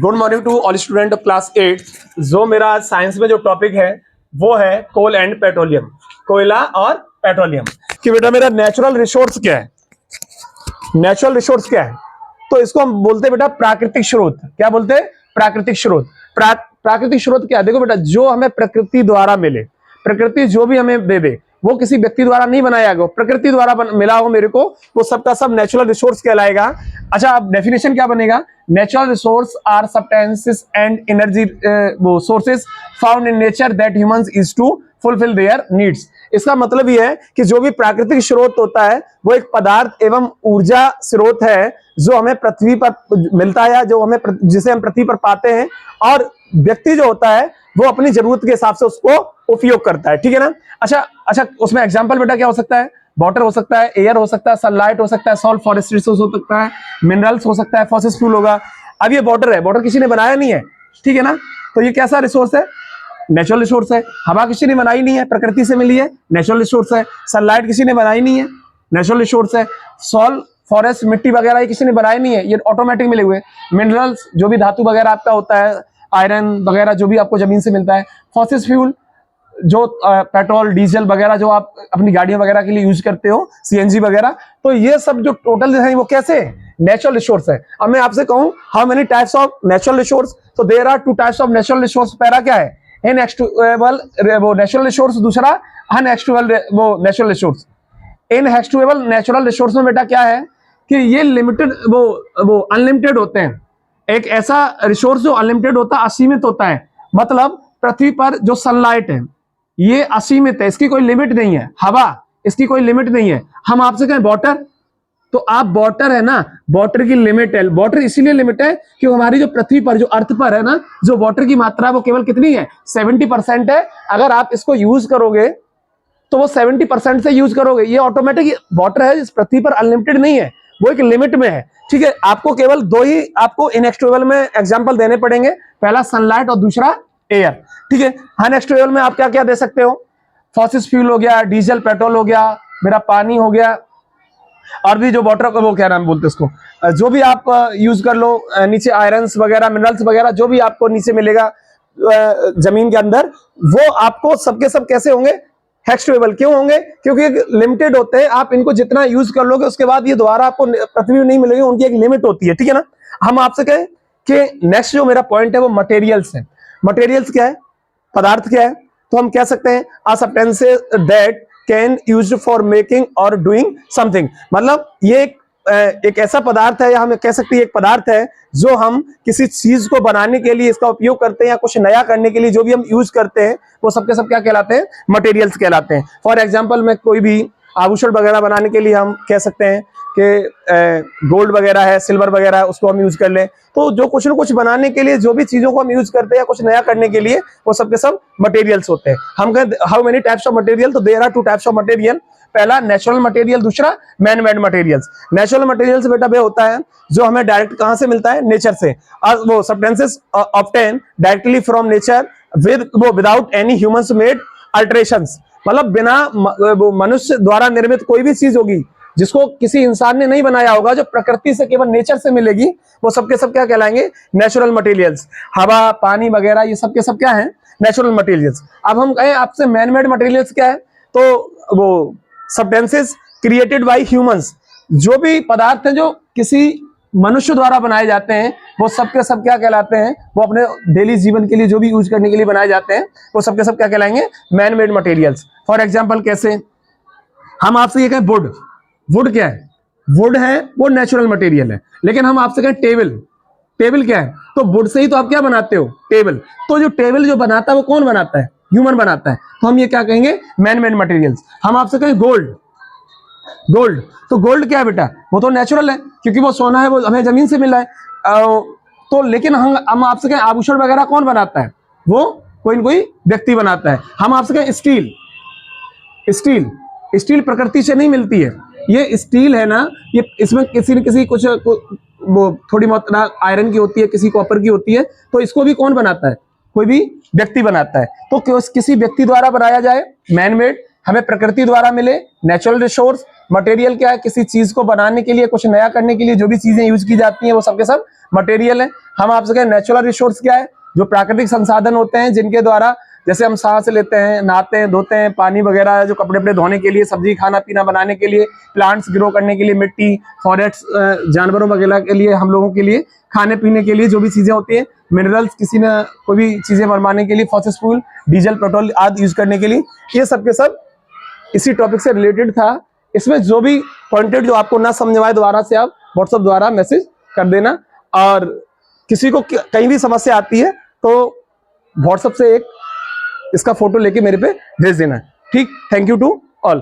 Good morning to all student of class 8। जो मेरा science में जो टॉपिक है वो है कोल एंड पेट्रोलियम, कोयला और पेट्रोलियम। कि बेटा मेरा नेचुरल रिसोर्स क्या है, नेचुरल रिसोर्स क्या है, तो इसको हम बोलते हैं बेटा प्राकृतिक स्रोत। क्या बोलते हैं? प्राकृतिक स्रोत। प्राकृतिक स्रोत क्या है? देखो बेटा, जो हमें प्रकृति द्वारा मिले, प्रकृति जो भी हमें दे दे वो किसी व्यक्ति द्वारा नहीं बनाया गया, प्रकृति द्वारा मिला हो मेरे को, वो सबका सब नेचुरल रिसोर्स कहलाएगा। अच्छा, अब डेफिनेशन क्या बनेगा? Natural resource are substances and energy वो sources found in nature that humans use to fulfil their needs. इसका मतलब यह है कि जो भी प्राकृतिक स्रोत होता है वो एक पदार्थ एवं ऊर्जा स्रोत है जो हमें पृथ्वी पर मिलता है, जो हमें जिसे हम पृथ्वी पर पाते हैं, और व्यक्ति जो होता है वो अपनी जरूरत के हिसाब से उसको उपयोग करता है। ठीक है ना? अच्छा, उसमें एग्जांपल बेटा क्या हो सकता है? वाटर हो सकता है, एयर हो सकता है, सनलाइट हो सकता है, सॉल्ट फॉरेस्ट रिसोर्स हो सकता है, मिनरल्स हो सकता है, फॉसिल फ्यूल होगा। अब ये वाटर है, वाटर किसी ने बनाया नहीं है, ठीक है ना? तो ये कैसा रिसोर्स है? नेचुरल रिसोर्स है। हवा किसी ने बनाई नहीं है, प्रकृति से मिली है, नेचुरल रिसोर्स है। सनलाइट किसी ने बनाई नहीं है, नेचुरल रिसोर्स है। सॉल फॉरेस्ट मिट्टी वगैरह किसी ने बनाई नहीं है, ये ऑटोमेटिक मिले हुए। मिनरल्स जो भी धातु वगैरह आपका होता है, आयरन वगैरह जो भी आपको जमीन से मिलता है। फॉसिल फ्यूल जो पेट्रोल डीजल वगैरह जो आप अपनी गाड़ियों वगैरह के लिए यूज करते हो, सीएनजी वगैरह, तो ये सब जो टोटल है वो कैसे नेचुरल रिसोर्स है। अब मैं आपसे कहूं how many types of natural resource, तो there are two types of natural resource. पहला क्या है? इनएक्सट्रूएबल वो नेचुरल रिसोर्स, दूसरा अनएक्सट्रूएबल वो नेचुरल रिसोर्स। इनएक्सट्रूएबल नेचुरल रिसोर्स में बेटा क्या है कि ये लिमिटेड वो अनलिमिटेड होते हैं। एक ऐसा रिसोर्स जो अनलिमिटेड होता है, असीमित होता है। मतलब पृथ्वी पर जो सनलाइट है ये असीमित है, इसकी कोई लिमिट नहीं है। हवा, इसकी कोई लिमिट नहीं है। हम आपसे कहें वाटर, तो आप वाटर है ना, वाटर की लिमिट है। वाटर इसीलिए लिमिट है कि हमारी जो पृथ्वी पर, जो अर्थ पर है ना, जो वाटर की मात्रा है वो केवल कितनी है? 70% है। अगर आप इसको यूज करोगे तो वो 70% से यूज करोगे, ये ऑटोमेटिक वाटर है इस पृथ्वी पर, अनलिमिटेड नहीं है, वो एक लिमिट में है। ठीक है, आपको केवल दो ही आपको इनएक्सट्रूएबल में एग्जांपल देने पड़ेंगे, पहला सनलाइट और दूसरा एयर। ठीक है, अनएक्सट्रूएबल में आप क्या क्या दे सकते हो? फॉसिल फ्यूल हो गया, डीजल पेट्रोल हो गया, मेरा पानी हो गया, और भी जो वाटर वो क्या नाम बोलते हैं उसको, जो भी आप यूज कर लो, नीचे आयरन्स वगैरह, मिनरल्स वगैरह जो भी आपको नीचे मिलेगा जमीन के अंदर, वो आपको सबके सब कैसे होंगे? एक्सट्रूएबल। क्यों होंगे? क्योंकि लिमिटेड होते हैं। आप इनको जितना यूज कर लोगे उसके बाद ये दोबारा आपको पृथ्वी में नहीं मिलेगी, उनकी एक लिमिट होती है। ठीक है ना? हम आपसे कहें कि नेक्स्ट जो मेरा पॉइंट है वो मटेरियल्स है। मटेरियल्स क्या है? पदार्थ क्या है? तो हम कह सकते हैं आ substances that can used for making और डूइंग समथिंग। मतलब ये एक ऐसा पदार्थ है, या हम कह सकते हैं एक पदार्थ है जो हम किसी चीज को बनाने के लिए इसका उपयोग करते हैं, या कुछ नया करने के लिए जो भी हम यूज करते हैं वो सबके सब क्या कहलाते हैं? मटेरियल्स कहलाते हैं। फॉर एग्जांपल में कोई भी आभूषण वगैरह बनाने के लिए हम कह सकते हैं कि गोल्ड वगैरह है, सिल्वर वगैरह है, उसको हम यूज कर लें। तो जो कुछ न कुछ बनाने के लिए जो भी चीजों को हम यूज करते हैं या कुछ नया करने के लिए, वो सबके सब मटेरियल्स होते हैं। हम कहें how many types of material, तो there are two types of material. पहला नेचुरल मटेरियल, दूसरा man made materials. Natural materials बेटा वे होता है जो हमें डायरेक्ट कहां से मिलता है? नेचर से। और वो substances obtain directly from nature without any humans made alterations. मतलब बिना मनुष्य द्वारा निर्मित कोई भी चीज होगी जिसको किसी इंसान ने नहीं बनाया होगा, जो प्रकृति से केवल नेचर से मिलेगी, वो सबके सब क्या कहलाएंगे? Natural materials. हवा, पानी वगैरह ये सबके सब क्या है? Natural materials. अब हम कहें आपसे मैन मेड मटेरियल्स क्या है, तो वो सब्सटेंसेस क्रिएटेड बाय ह्यूमंस। जो भी पदार्थ हैं जो किसी मनुष्य द्वारा बनाए जाते हैं, वो सबके सब क्या कहलाते हैं? वो अपने डेली जीवन के लिए जो भी यूज करने के लिए बनाए जाते हैं, वो सबके सब क्या कहलाएंगे? Man made materials. For example कैसे? हम आपसे ये कहें वुड, वुड क्या है? वुड है वो नेचुरल मटेरियल है। लेकिन हम आपसे कहें टेबल, टेबल क्या है? तो वुड से ही तो आप क्या बनाते हो? टेबल। तो जो टेबल जो बनाता है वो कौन बनाता है? ह्यूमन बनाता है। तो हम ये क्या कहेंगे? Man made materials. हम आपसे कहें गोल्ड, गोल्ड, तो गोल्ड क्या है बेटा? वो तो नेचुरल है क्योंकि वो सोना है, वो हमें जमीन से मिला है। तो लेकिन हम आपसे कहें आभूषण वगैरह कौन बनाता है? वो कोई न कोई व्यक्ति बनाता है। हम आपसे कहें स्टील, स्टील, स्टील प्रकृति से नहीं मिलती है। ये स्टील है ना, ये इसमें किसी न किसी कुछ वो थोड़ी मात्रा आयरन की होती है, किसी कॉपर की होती है। तो इसको भी कौन बनाता है? कोई भी व्यक्ति बनाता है। तो किसी व्यक्ति द्वारा बनाया जाए मैन मेड, हमें प्रकृति द्वारा मिले नेचुरल रिसोर्स, मटेरियल क्या है, किसी चीज को बनाने के लिए, कुछ नया करने के लिए जो भी चीजें यूज की जाती हैं वो सबके सब मटेरियल है। हम आपसे कहें नेचुरल रिसोर्स क्या है, जो प्राकृतिक संसाधन होते हैं जिनके द्वारा जैसे हम सांस लेते हैं, नहाते हैं, धोते हैं, पानी वगैरह जो कपड़े वपड़े धोने के लिए, सब्जी खाना पीना बनाने के लिए, प्लांट्स ग्रो करने के लिए, मिट्टी, फॉरेस्ट, जानवरों वगैरह के लिए, हम लोगों के लिए खाने पीने के लिए जो भी चीजें होती है, मिनरल्स, किसी ने कोई भी चीजें बनवाने के लिए, फॉसिल फ्यूल, डीजल, पेट्रोल आदि यूज करने के लिए, ये सब के सब इसी टॉपिक से रिलेटेड था। इसमें जो भी पॉइंटेड जो आपको ना समझ में आए दोबारा से आप व्हाट्सएप द्वारा मैसेज कर देना, और किसी को कहीं भी समस्या आती है तो व्हाट्सएप से एक इसका फोटो लेके मेरे पे भेज देना। ठीक, थैंक यू टू ऑल।